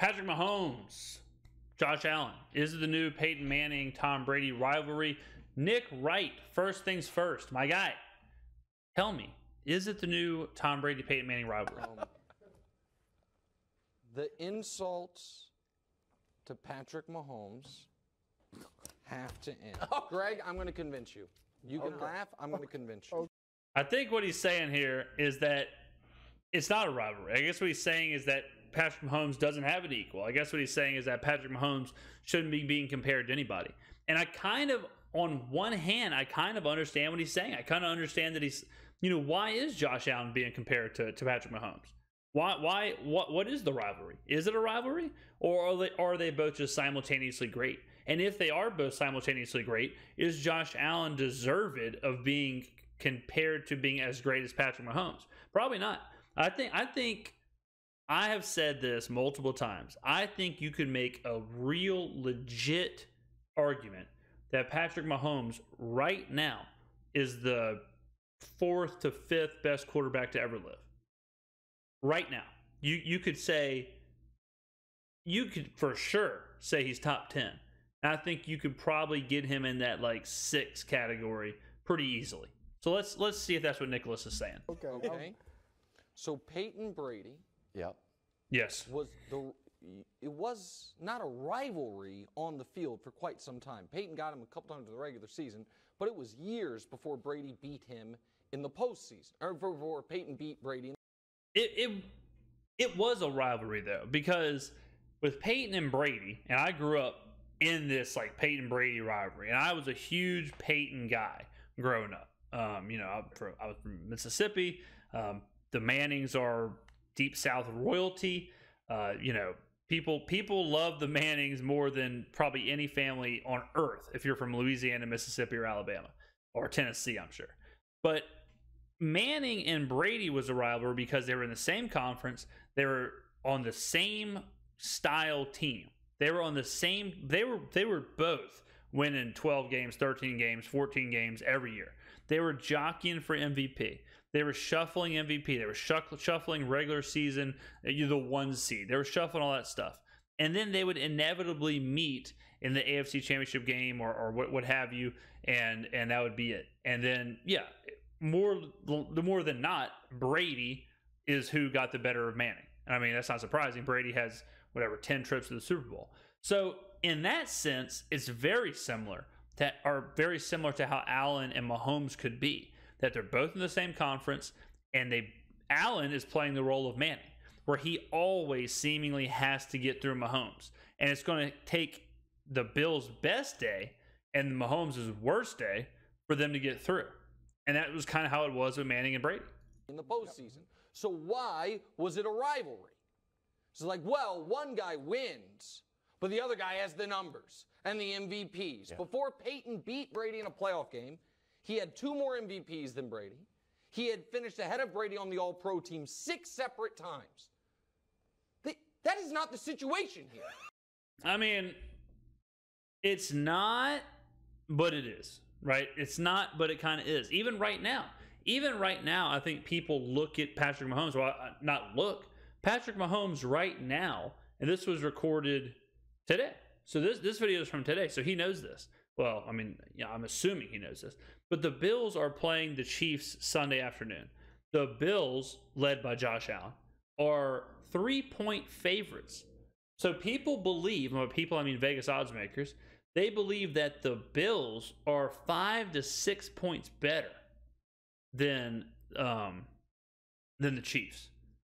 Patrick Mahomes, Josh Allen. Is it the new Peyton Manning, Tom Brady rivalry? Nick Wright, first things first. My guy, tell me, is it the new Tom Brady, Peyton Manning rivalry? The insults to Patrick Mahomes have to end. Greg, I'm going to convince you. You can laugh. I'm going to convince you. I think what he's saying here is that it's not a rivalry. I guess what he's saying is that Patrick Mahomes doesn't have an equal. I guess what he's saying is that Patrick Mahomes shouldn't be being compared to anybody. And I kind of, on one hand, I kind of understand what he's saying. I kind of understand that he's, why is Josh Allen being compared to Patrick Mahomes? What is the rivalry? Is it a rivalry? Or are they both just simultaneously great? And if they are both simultaneously great, is Josh Allen deserved of being compared to being as great as Patrick Mahomes? Probably not. I think I have said this multiple times. I think you could make a real legit argument that Patrick Mahomes right now is the 4th to 5th best quarterback to ever live. Right now. You could for sure say he's top 10. And I think you could probably get him in that 6 category pretty easily. So let's see if that's what Nicholas is saying. Okay. So Peyton Brady. Yep. Yes. It was not a rivalry on the field for quite some time. Peyton got him a couple times in the regular season, but it was years before Brady beat him in the postseason, or before Peyton beat Brady. It was a rivalry though, because with Peyton and Brady, and I grew up in this Peyton Brady rivalry, and I was a huge Peyton guy growing up. I was from Mississippi. The Mannings are deep South royalty. People love the Mannings more than probably any family on earth if you're from Louisiana, Mississippi, or Alabama, or Tennessee, I'm sure. But Manning and Brady was a rivalry because they were in the same conference. They were on the same style team. They were on the same. They were both winning 12 games, 13 games, 14 games every year. They were jockeying for MVP. They were shuffling MVP. They were shuffling regular season, the 1 seed. They were shuffling all that stuff. And then they would inevitably meet in the AFC Championship game or what have you, and that would be it. And then, more than not, Brady is who got the better of Manning. I mean, that's not surprising. Brady has, 10 trips to the Super Bowl. So in that sense, it's very similar to how Allen and Mahomes could be. That they're both in the same conference, and Allen is playing the role of Manning, where he always seemingly has to get through Mahomes. And it's going to take the Bills' best day and Mahomes' worst day for them to get through. And that was kind of how it was with Manning and Brady. In the postseason. So why was it a rivalry? So one guy wins, but the other guy has the numbers and the MVPs. Yeah. Before Peyton beat Brady in a playoff game, he had 2 more MVPs than Brady. He had finished ahead of Brady on the All-Pro team 6 separate times. That is not the situation here. I mean, it's not, but it is, right? It's not, but it kind of is. Even right now, I think people look at Patrick Mahomes. Well, Patrick Mahomes right now, and this was recorded today. So this video is from today, so he knows this. Well, I mean, I'm assuming he knows this. But the Bills are playing the Chiefs Sunday afternoon. The Bills, led by Josh Allen, are 3-point favorites. So people believe, and by people I mean Vegas odds makers, they believe that the Bills are 5 to 6 points better than the Chiefs.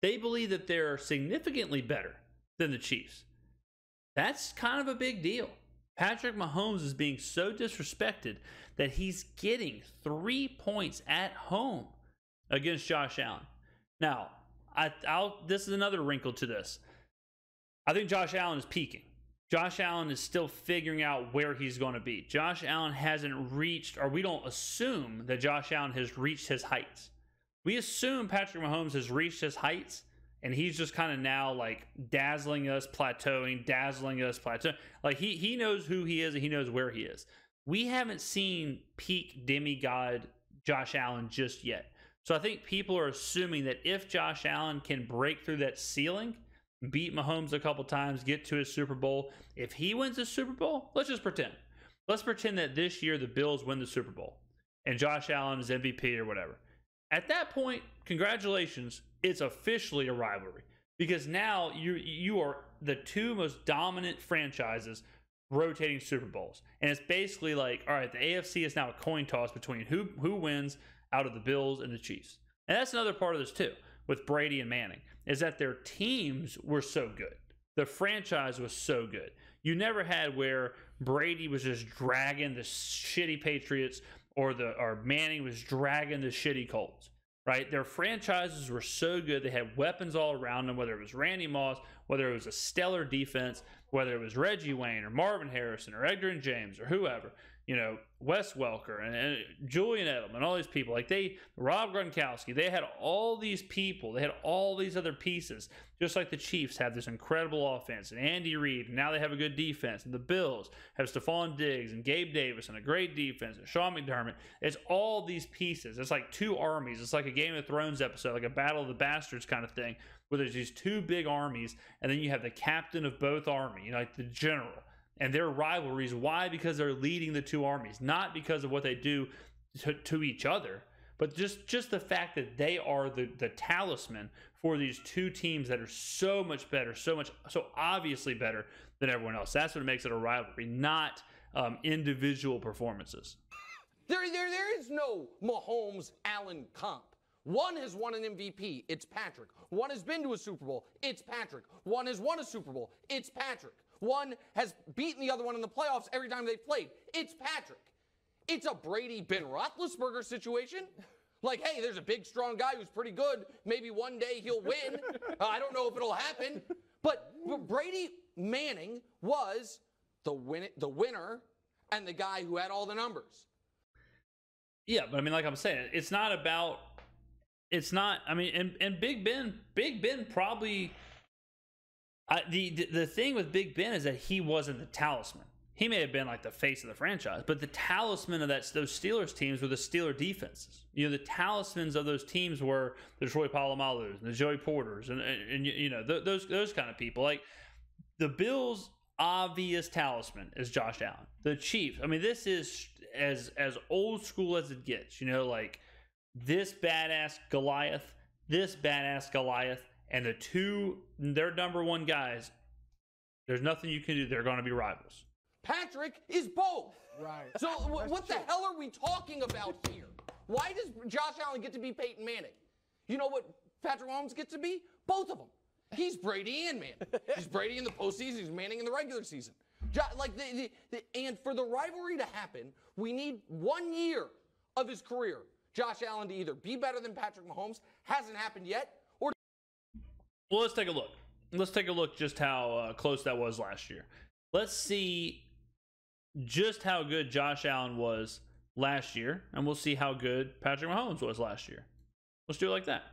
They believe that they're significantly better than the Chiefs. That's kind of a big deal. Patrick Mahomes is being so disrespected that he's getting 3 points at home against Josh Allen. Now, this is another wrinkle to this. I think Josh Allen is peaking. Josh Allen is still figuring out where he's going to be. Josh Allen hasn't reached, or we don't assume that Josh Allen has reached his heights. We assume Patrick Mahomes has reached his heights, and he's just kind of now dazzling us, plateauing. He knows who he is and he knows where he is. We haven't seen peak demigod Josh Allen just yet. So I think people are assuming that if Josh Allen can break through that ceiling, beat Mahomes a couple times, get to his Super Bowl. If he wins the Super Bowl, let's just pretend. Let's pretend that this year the Bills win the Super Bowl and Josh Allen is MVP or whatever. At that point, congratulations, it's officially a rivalry because now you are the two most dominant franchises rotating Super Bowls. And it's basically like, all right, the AFC is now a coin toss between who wins out of the Bills and the Chiefs. And that's another part of this too with Brady and Manning is that their teams were so good. The franchise was so good. You never had where Brady was just dragging the shitty Patriots or Manning was dragging the shitty Colts, right? Their franchises were so good. They had weapons all around them, whether it was Randy Moss, whether it was a stellar defense, whether it was Reggie Wayne or Marvin Harrison or Edgerrin James or whoever, Wes Welker and Julian Edelman, all these people, Rob Gronkowski, they had all these people, they had all these other pieces, just like the Chiefs have this incredible offense and Andy Reid, and now they have a good defense, and the Bills have Stephon Diggs and Gabe Davis and a great defense and Sean McDermott. It's all these pieces. It's like two armies. It's like a Game of Thrones episode, like a Battle of the Bastards kind of thing, where there's these two big armies, and then you have the captain of both armies, like the general. And their rivalries, why? Because they're leading the two armies, not because of what they do to each other, but just the fact that they are the talisman for these two teams that are so much better, so obviously better than everyone else. That's what makes it a rivalry, not individual performances. There is no Mahomes Allen comp. One has won an MVP, it's Patrick. One has been to a Super Bowl, it's Patrick. One has won a Super Bowl, it's Patrick. One has beaten the other one in the playoffs every time they've played, it's Patrick. It's a Brady-Ben Roethlisberger situation. Like, hey, there's a big, strong guy who's pretty good. Maybe one day he'll win. I don't know if it'll happen. But Brady Manning was the winner and the guy who had all the numbers. Yeah, but I mean, like I'm saying, it's not, I mean, and Big Ben probably, the thing with Big Ben is that he wasn't the talisman. He may have been like the face of the franchise, but the talisman of those Steelers teams were the Steeler defenses. The talismans of those teams were the Troy Polamalu's and the Joey Porters and those kind of people. Like the Bills' obvious talisman is Josh Allen. The Chiefs, I mean, this is as old school as it gets. Like this badass Goliath, and their number one guys. There's nothing you can do. They're going to be rivals. Patrick is both. Right. So what the hell are we talking about here? Why does Josh Allen get to be Peyton Manning? You know what Patrick Mahomes gets to be? Both of them. He's Brady and Manning. He's Brady in the postseason. He's Manning in the regular season. And for the rivalry to happen, we need 1 year of his career. Josh Allen to either be better than Patrick Mahomes, hasn't happened yet, or... Well, let's take a look. Let's take a look just how close that was last year. Let's see just how good Josh Allen was last year, and we'll see how good Patrick Mahomes was last year. Let's do it like that.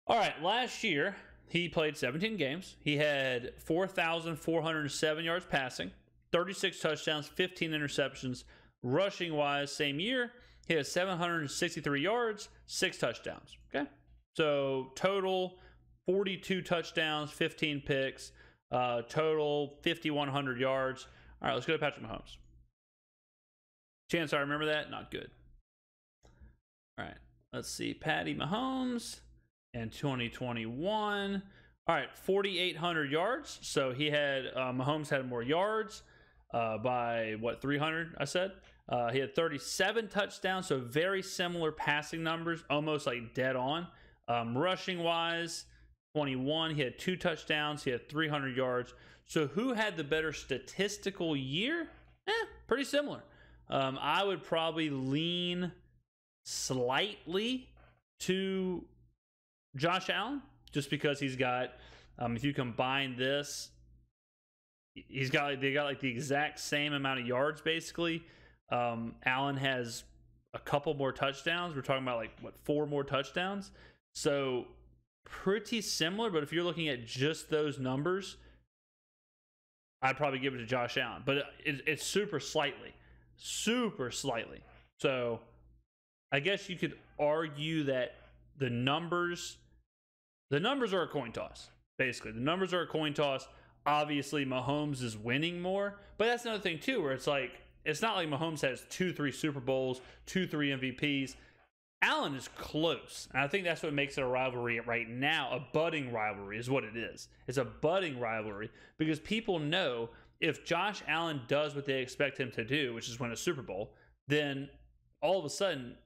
All right, last year, he played 17 games. He had 4,407 yards passing, 36 touchdowns, 15 interceptions. Rushing-wise, same year, he had 763 yards, 6 touchdowns. Okay? So, total 42 touchdowns, 15 picks, total 5,100 yards. All right, let's go to Patrick Mahomes. Chance I remember that? Not good. All right, let's see. Patty Mahomes in 2021. All right, 4,800 yards. So he had, Mahomes had more yards by, 300, I said? He had 37 touchdowns, so very similar passing numbers, almost like dead on. Rushing-wise, 21, he had 2 touchdowns. He had 300 yards. So who had the better statistical year? Pretty similar. I would probably lean slightly to Josh Allen, just because he's got, if you combine this, they got like the exact same amount of yards basically. Allen has a couple more touchdowns. We're talking about 4 more touchdowns. So pretty similar, but if you're looking at just those numbers, I'd probably give it to Josh Allen, but it's super slightly. So I guess you could argue that the numbers are a coin toss. Basically, the numbers are a coin toss. Obviously, Mahomes is winning more, but that's another thing too, where it's like it's not like Mahomes has 2-3 Super Bowls, 2-3 MVPs. Allen is close, and I think that's what makes it a rivalry right now. A budding rivalry is what it is. It's a budding rivalry because people know if Josh Allen does what they expect him to do, which is win a Super Bowl, then all of a sudden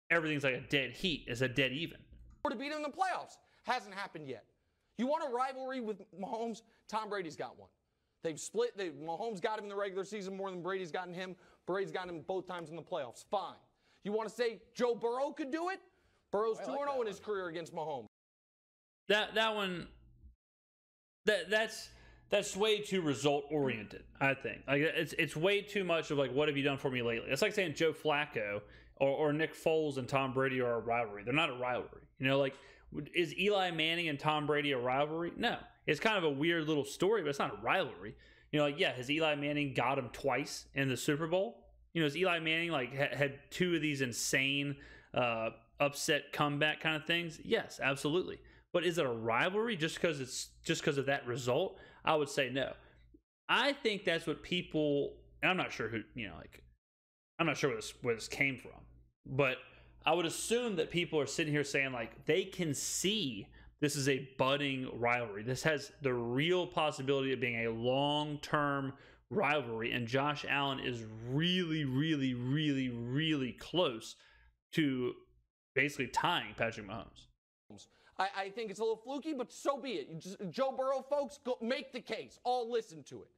everything's like a dead heat. It's a dead even. Or to beat him in the playoffs. Hasn't happened yet. You want a rivalry with Mahomes? Tom Brady's got one. They've split. Mahomes got him in the regular season more than Brady's gotten him. Brady's gotten him both times in the playoffs. Fine. You want to say Joe Burrow could do it? Burrow's 2-0 in his career against Mahomes. That one, that's way too result oriented. I think like it's way too much of like what have you done for me lately? It's like saying Joe Flacco or Nick Foles and Tom Brady are a rivalry. They're not a rivalry. You know, like is Eli Manning and Tom Brady a rivalry? No. It's kind of a weird little story, but it's not a rivalry. You know, like, yeah, has Eli Manning got him twice in the Super Bowl? You know, has Eli Manning like had two of these insane upset comeback kind of things? Yes, absolutely. But is it a rivalry just because of that result? I would say no. I think that's what people, and I'm not sure who, you know, like I'm not sure where this came from, but I would assume that people are sitting here saying like they can see this is a budding rivalry. This has the real possibility of being a long-term rivalry, and Josh Allen is really, really, really, really close to basically tying Patrick Mahomes. I think it's a little fluky, but so be it. Joe Burrow, folks, go make the case. All listen to it.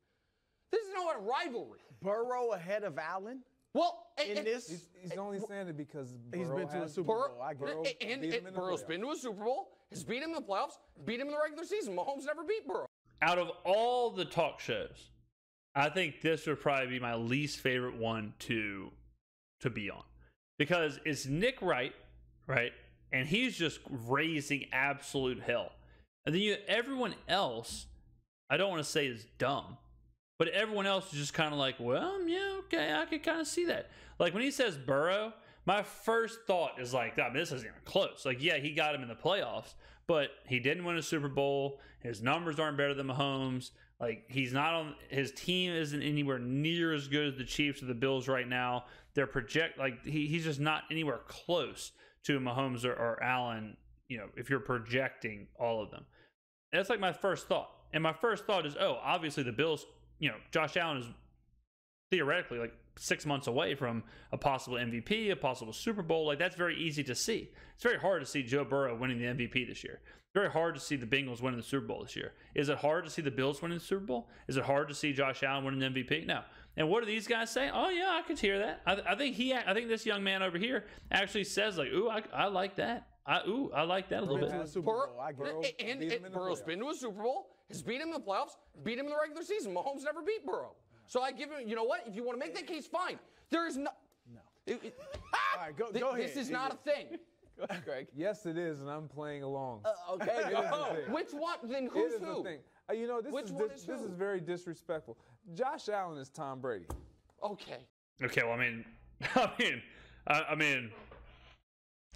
This is not a rivalry. Burrow ahead of Allen? Well, he's only saying it because he's been to a Super Bowl. I get Burrow's been to a Super Bowl, has beat him in the playoffs, beat him in the regular season. Mahomes never beat Burrow. Out of all the talk shows, I think this would probably be my least favorite one to be on because it's Nick Wright, right? And he's just raising absolute hell. And then everyone else, I don't want to say is dumb, but everyone else is just kind of like, well, yeah, okay, I could kind of see that. Like when he says Burrow, my first thought is like, oh, this isn't even close. Like, yeah, he got him in the playoffs, but he didn't win a Super Bowl. His numbers aren't better than Mahomes. Like, he's not on, his team isn't anywhere near as good as the Chiefs or the Bills right now. They're he's just not anywhere close to Mahomes or Allen, you know, if you're projecting all of them. And that's like my first thought. And my first thought is, oh, obviously the Bills, you know, Josh Allen is theoretically like 6 months away from a possible MVP, a possible Super Bowl. Like, that's very easy to see. It's very hard to see Joe Burrow winning the MVP this year. Very hard to see the Bengals winning the Super Bowl this year. Is it hard to see the Bills winning the Super Bowl? Is it hard to see Josh Allen winning the MVP? No. And what do these guys say? Oh yeah, I could hear that. I think this young man over here actually says like, ooh, I like that. I like that a little bit. Burrow's been to a Super Bowl, has beat him in the playoffs, beat him in the regular season. Mahomes never beat Burrow. So I give him, you know what? If you want to make that case, fine. There is no. All right, go ahead. This is not a thing. Go ahead, Greg. Yes, it is, and I'm playing along. Okay, go. Which one? Then who's it is who? The thing. You know, this is very disrespectful. Josh Allen is Tom Brady. Okay. Well,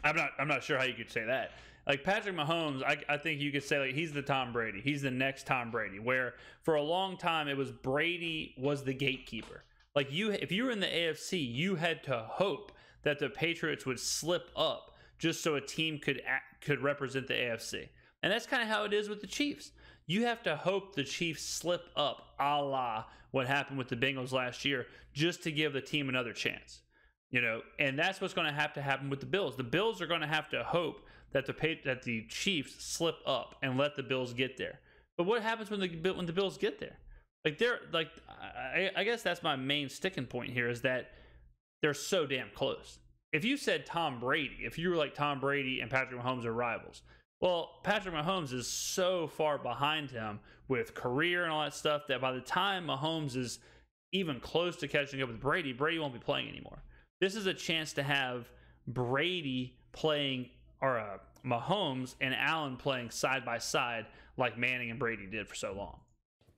I'm not sure how you could say that. Like Patrick Mahomes, I think you could say like he's the Tom Brady. He's the next Tom Brady. Where for a long time it was Brady was the gatekeeper. Like if you were in the AFC, you had to hope that the Patriots would slip up just so a team could represent the AFC. And that's kind of how it is with the Chiefs. You have to hope the Chiefs slip up, a la what happened with the Bengals last year, just to give the team another chance. You know, and that's what's going to happen with the Bills. The Bills are going to have to hope that the Chiefs slip up and let the Bills get there. But what happens when the Bills get there? I guess that's my main sticking point here is that they're so damn close. If you said Tom Brady, if you were like Tom Brady and Patrick Mahomes are rivals, well, Patrick Mahomes is so far behind him with career and all that stuff that by the time Mahomes is even close to catching up with Brady, Brady won't be playing anymore. This is a chance to have Brady playing, or Mahomes and Allen playing side by side like Manning and Brady did for so long.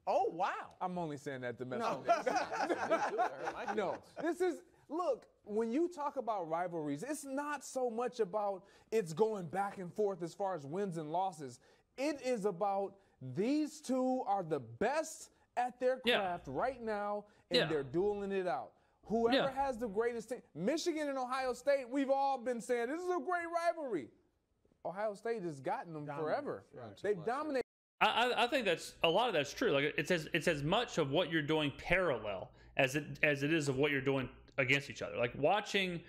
Oh, wow. I'm only saying that to mess No, up. No, this is, look, when you talk about rivalries, it's not so much about it's going back and forth as far as wins and losses. It is about These two are the best at their craft right now, and they're dueling it out. Whoever has the greatest team, Michigan and Ohio State, we've all been saying this is a great rivalry. Ohio State has gotten them forever. They've dominated. I think that's a lot of that's true. Like it's as much of what you're doing parallel as it is of what you're doing against each other. Like watching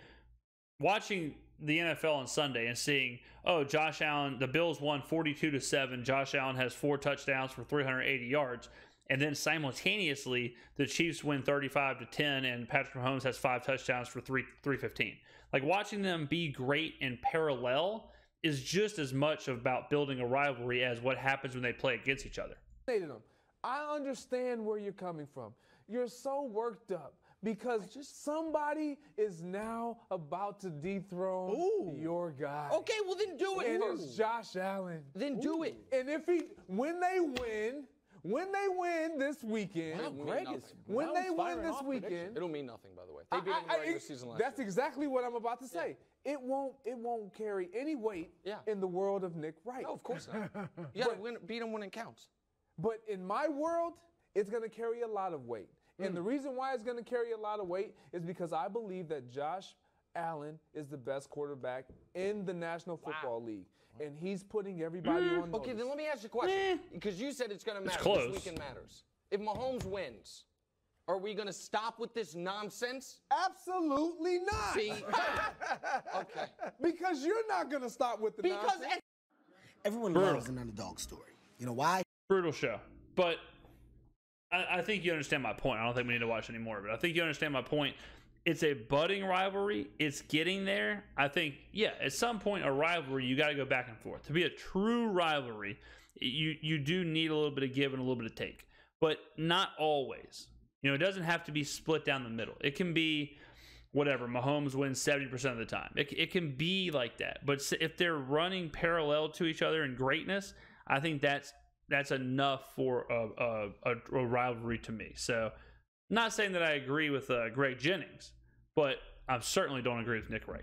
the NFL on Sunday and seeing, oh, Josh Allen, the Bills won 42-7. Josh Allen has 4 touchdowns for 380 yards. And then simultaneously, the Chiefs win 35-10, and Patrick Mahomes has 5 touchdowns for 315. Like watching them be great in parallel is just as much about building a rivalry as what happens when they play against each other. I understand where you're coming from. You're so worked up because somebody is now about to dethrone your guy. Okay, well then do it and first. It's Josh Allen. Then do it. And when they win this weekend, it'll mean nothing, by the way. They beat them in the regular season last year. That's exactly what I'm about to say. It won't carry any weight in the world of Nick Wright. No, of course not. You gotta beat him when it counts. But in my world, it's going to carry a lot of weight. And the reason why it's going to carry a lot of weight is because I believe that Josh Allen is the best quarterback in the National Football League. And he's putting everybody on notice. Okay, then let me ask you a question. Because you said it's going to matter. This weekend matters. If Mahomes wins, are we going to stop with this nonsense? Absolutely not. See? Okay. Because you're not going to stop with the nonsense. Everyone loves an underdog story. You know why? Brutal show. But I think you understand my point. I don't think we need to watch anymore, but I think you understand my point. It's a budding rivalry. It's getting there. I think, at some point, a rivalry, you got to go back and forth. To be a true rivalry, you do need a little bit of give and a little bit of take, but not always. It doesn't have to be split down the middle. It can be whatever. Mahomes wins 70% of the time. It can be like that. But if they're running parallel to each other in greatness, I think that's enough for a rivalry to me. So, not saying that I agree with Greg Jennings, but I certainly don't agree with Nick Wright.